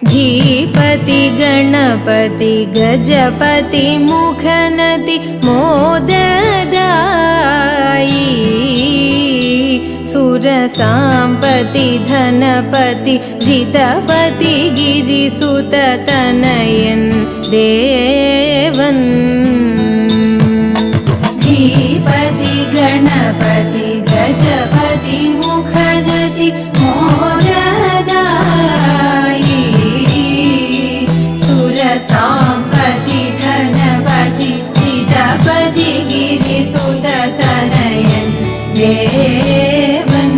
धीपति गणपति गजपति मुखनति मोददायी सुरसाम्पति धनपति जितपति गिरिसुत तनयन् देवन् धीपति गणपति गजपति मुखनति मोददायी साम्पति धनपति जितपति गिरिसुत तनयन् देवन्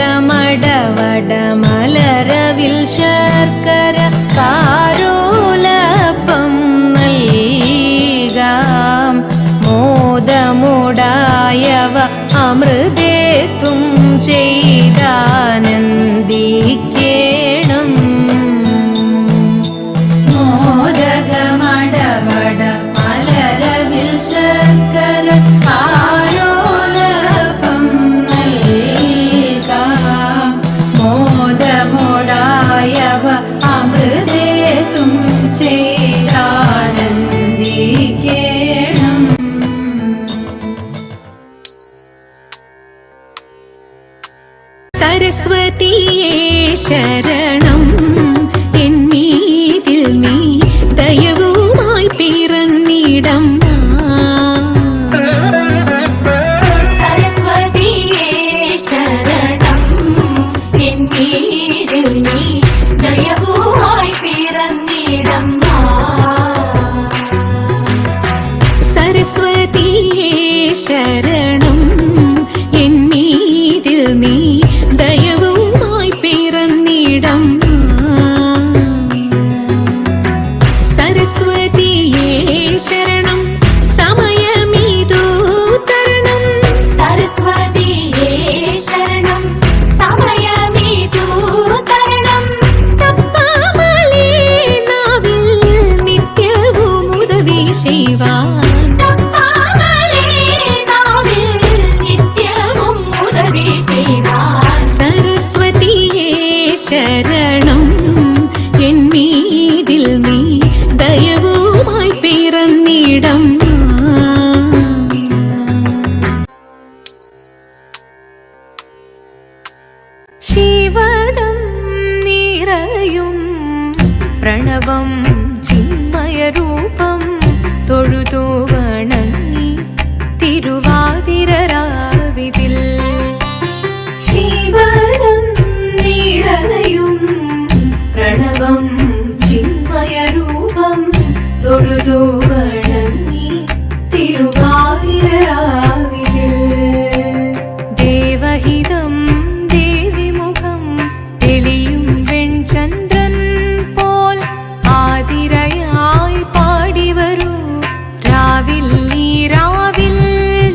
मोदगमडवड मलरविल शर्कर कारोलപ്പം നൽകാം മോദമുടായവ അമൃതേത്തും ചെയ്താനന്ദിക്കേണം മോദഗമടവട മലരവിൽ ശർക്കര ആരോലപ്പം നൽകാം മോദമുടായവ അമൃതേത്തും ചെയ്താനന്ദിക്കേണം सरस्वतीये शरणं എന്മീതിൽ നീ ദയവുമായി പിറന്നിടമ്മ सरस्वतीये शरणं എന്മീതിൽ നീ ദയവുമായി പിറന്നിടമ്മ सरस्वतीये शरणं എന്മീതിൽ നീ ദയവുമായി പിറന്നിടമ്മ സരസ്വതിയേ ശരണം സമയമിതു തരണം सरस्वतीये शरणं സമയമിതു തരണം തപ്പാമലേ നാവിൽ നിത്യവും ഉദവി ചെയ്യുവാൻ തപ്പാമലേ നാവിൽ നിത്യവും ഉദവി ചെയ്യുവാൻ സരസ്വതിയേ ശരണം എന്മീതിൽ നീ ദയവുമായി പിറന്നിടമ്മ ശിവദം നിറയും പ്രണവം ചിന്മയരൂപം തൊഴുതു വണങ്ങി തിരുവാതിരരാവിതിൽ ശിവദം നിറയും പ്രണവം ചിന്മയരൂപം തൊഴുതു വണങ്ങി തിരുവാതിരരാവിതിൽ ദേവഹിതം ദേവിമുഖം തെളിയും വെൺചന്ദ്രൻ പോൽ ആതിരയായി പാടിവരൂ രാവിൽ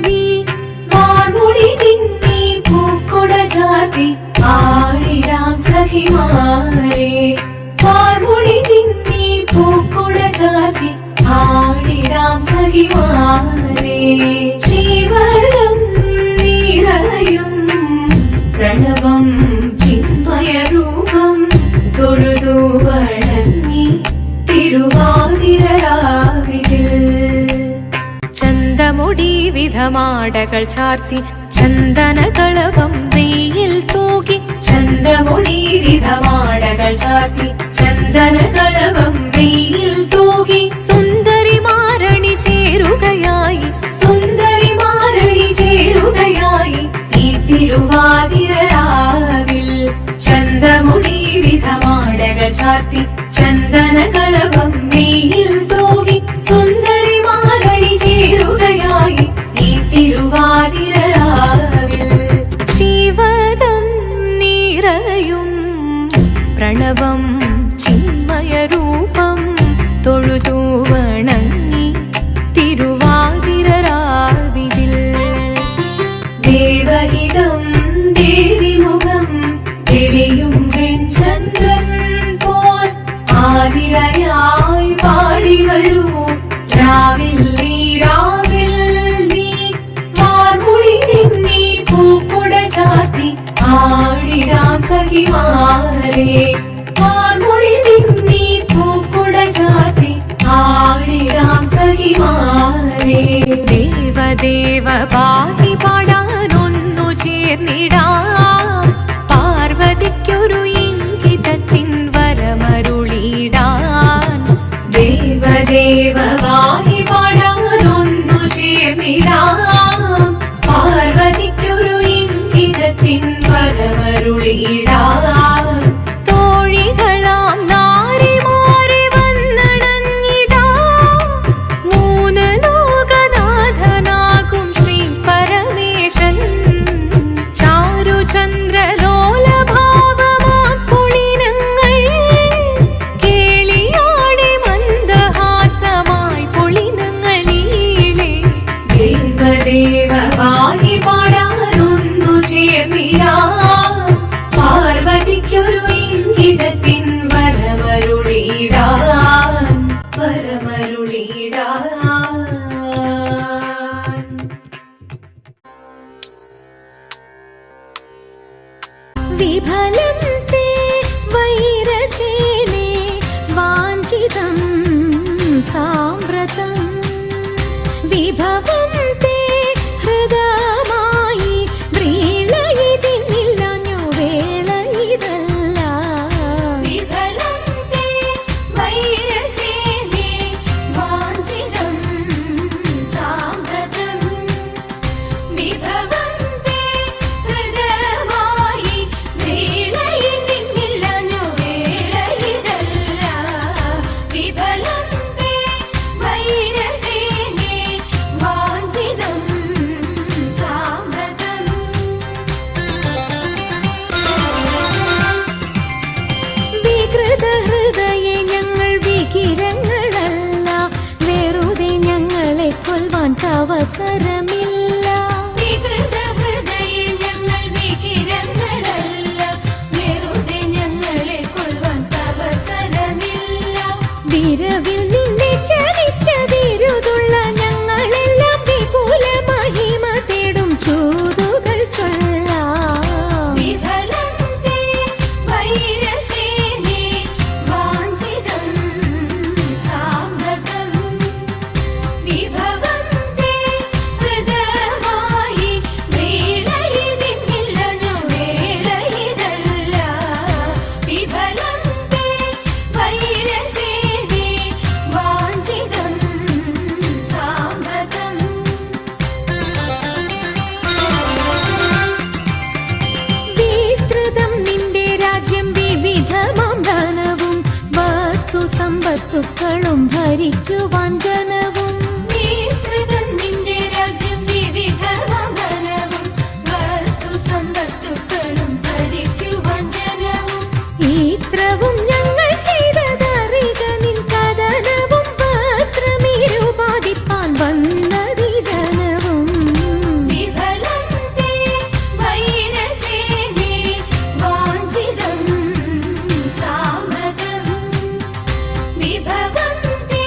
നീ വാൻമുടി തിന്നി പൂക്കൊട ചാർത്തി ആടിടാം സഖിമാരെ വാൻമുടി തിന്നി പൂക്കൊട ചാർത്തി ആടിടാം സഖിമാരെ ശിവദം നിറയും പ്രണവം ചിന്മയരൂപം തൊഴുതു വണങ്ങി തിരുവാതിരരാവിതിൽ ചന്തമുടി വിധമാടകൾ ചാർത്തി ചന്ദനകളഭം വെയിൽ തൂകി ചന്തമുടി വിധമാടകൾ ചാർത്തി ചന്ദനകളഭം വെയിൽ തൂകി സുന്ദരിമാരണി ചേരുകയായി സുന്ദരിമാരണി ചേരുകയായി ഈ തിരുവാതിരരാവിൽ ചന്തമുടി വിധമാടകൾ ചാർത്തി ചന്ദനകളഭം വെയിൽ തൂകി സുന്ദരിമാരണി ചേരുകയായി ഈ തിരുവാതിരരാവിൽ ശിവദം നിറയും പ്രണവം ചിന്മ വിസ്മയരൂപം തൊഴുതു വണങ്ങി തിരുവാതിരരാവിതിൽ. ദേവഹിതം ദേവിമുഖം തെളിയും വെൺചന്ദ്രൻ പോൽ ആതിരയായി പാടി വരൂ രാവിൽ നീ രാവിൽ നീ വാർമുടി തിന്നി പൂക്കുട ചാത്തി ആടിടാം സഖിമാരെ. വാർമുടി തിന്നി പൂക്കുട ചാത്തി ആടിടാം സഖിമാരെ. ദേവദേവ പാടി പാടാനൊന്നു ചേർന്നിടാം, പാർവതിക്കൊരു ഇംഗിതത്തിൻ വരമരുളിടാൻ. ദേവദേവ പാടി പാടാനൊന്നു ചേർന്നിടാം, പാർവതിക്കൊരു ഇംഗിതത്തിൻ വരമരുളിടാൻ. തോഴികളാം നാരിമാരെ വന്നണഞ്ഞിടാം, മൂന്ന് ലോകനാഥനാകും ശ്രീ പരമേശൻ. ചാരുചന്ദ്രലോലഭാവമാം പുളിനങ്ങൾ കേളിയാടി മന്ദഹാസമായി പുളിനങ്ങൾ നീളെ. ദേവദേവ പാടി പാടാനൊന്നു ചേർന്നിടാം, പാർവതിക്കൊരു ഇംഗിതത്തിൻ വരമരുളിടാൻ. വരമരുളിടാൻ. വിഫലം തേ വൈരസേനേ വാഞ്ചിതം സാമ്പ്രതം. വിഭവം തേ ഹൃദയമായി വ്രീളയിതിന്നില്ലഞ്ഞു വേള ഇതല്ല. വിഫലം തേ വൈരസേനേ വാഞ്ചിതം സാമ്പ്രതം. വിഭവം തേ ഹൃദയമായി വ്രീളയിതിന്നില്ലഞ്ഞു വേള ഇതല്ല. വിഫലം തേ വൈരസേനേ വാഞ്ചിതം സാമ്പ്രതം. വികൃത ഹൃദയെ ഞങ്ങൾ വികിരങ്ങളല്ല, വെറുതെ ഞങ്ങളെ കൊൽവാൻ അവസരമില്ല. വികൃത ഹൃദയെ ഞങ്ങൾ വികിരങ്ങളല്ല, വെറുതെ ഞങ്ങളെ കൊൽവാൻ അവസരമില്ല. വിരവിൽ നിന്നെ ചരിച്ച വിരുതുള്ള ഞങ്ങളെല്ലാം വിപുല മഹിമ തേടും ചൂതുകൾ ചൊല്ലാം. വിഫലം തേ വൈരസേനേ വാഞ്ചിതം സാമ്പ്രതം. വിഭവം തേ ഹൃദയമായി വീണയിതിന്നില്ലഞ്ഞു വേള ഇതല്ല. വിഫലം തേ വൈരസേനേ വാഞ്ചിതം സാമ്പ്രതം. വിസ്തൃതം നിന്റെ രാജ്യം വിവിധമാം ധനവും വസ്തു സമ്പത്തുക്കളും ഭരിക്കുവാൻ ജനവും. വിസ്തൃതം നിന്റെ രാജ്യം വിവിധമാം ധനവും വസ്തു സമ്പത്തുക്കളും ഭരിക്കുവാൻ ജനവും. ഇത്രവും ഞങ്ങൾ ചെയ്തതറിക നിൻ കഥനവും വസ്ത്രമിരുപാതിപ്പാൻ വന്നതി ജനവും. വിഫലം തേ വൈരസേനേ വാഞ്ചിതം സാമ്പ്രതം. വിഭവം തേ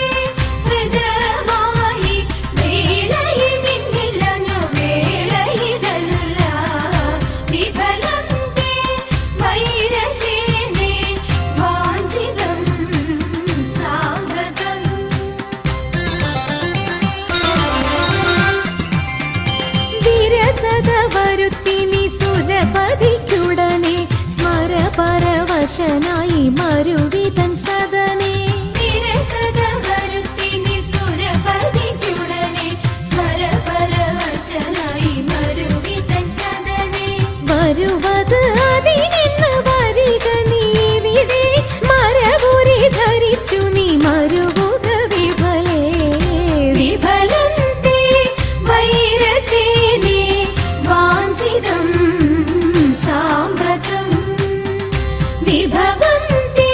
ഹൃദയമായി വീണയിതിന്നില്ലഞ്ഞു വേള ഇതല്ല. വിഫലം തേ വൈരസേനേ വാഞ്ചിതം സാമ്പ്രതം. വിരസത വരുത്തി നീ സുരപതിക്കുടനെ സ്മരപരവശനായി മരുവിതൻ സദനേ. വിരസത വരുത്തി നീ സുരപതിക്കുടനെ സ്മരപരവശനായി മരുവിതൻ സദനേ. വരുവത് അതിനിന്ന് വരിക നീവിടെ, മരപുരി ധരിച്ചു നീ മരുവുക വിഫലേ. വിഫലം തേ വൈരസേനേ വാഞ്ചിതം സാമ്പ്രതം. വിഭവം തേ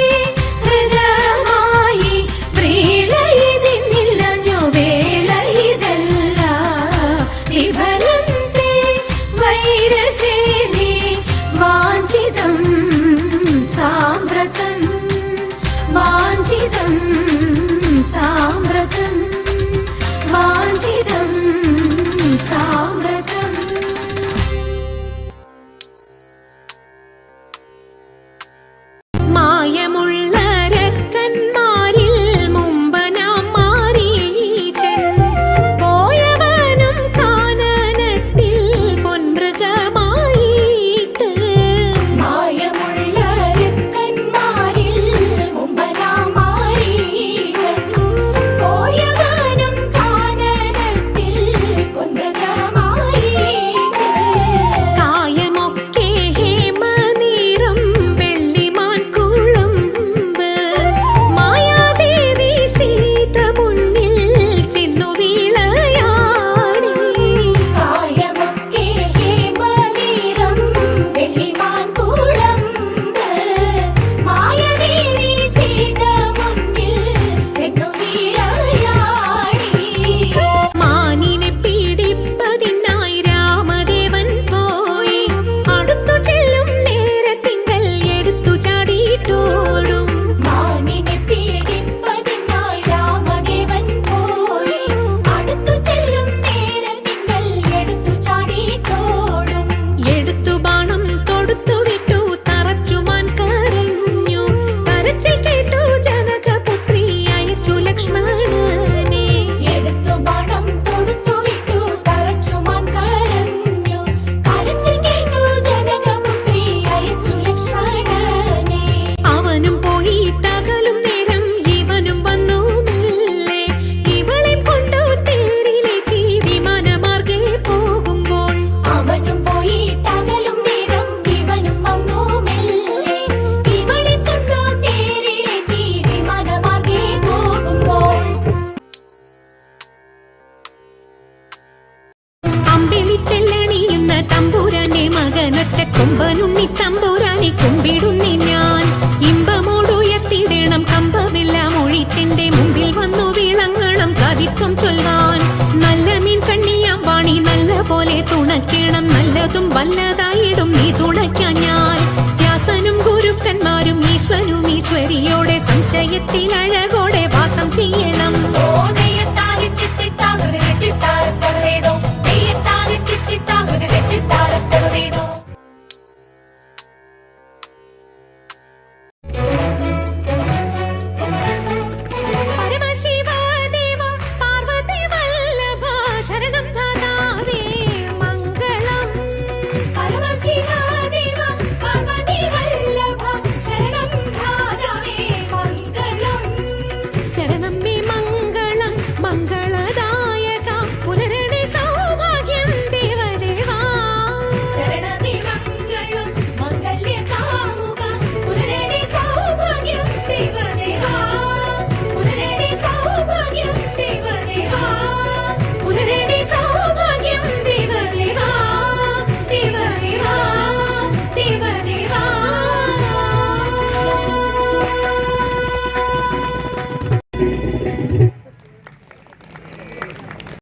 തുണയ്ക്കണം നല്ലതും വല്ലതായിടും നീ തുണയ്ക്കാഞ്ഞാൽ വ്യാസനും ഗുരുക്കന്മാരും ഈശ്വരും ഈശ്വരിയോടെ സംശയത്തിൽ അഴകോടെ വാസം ചെയ്യണം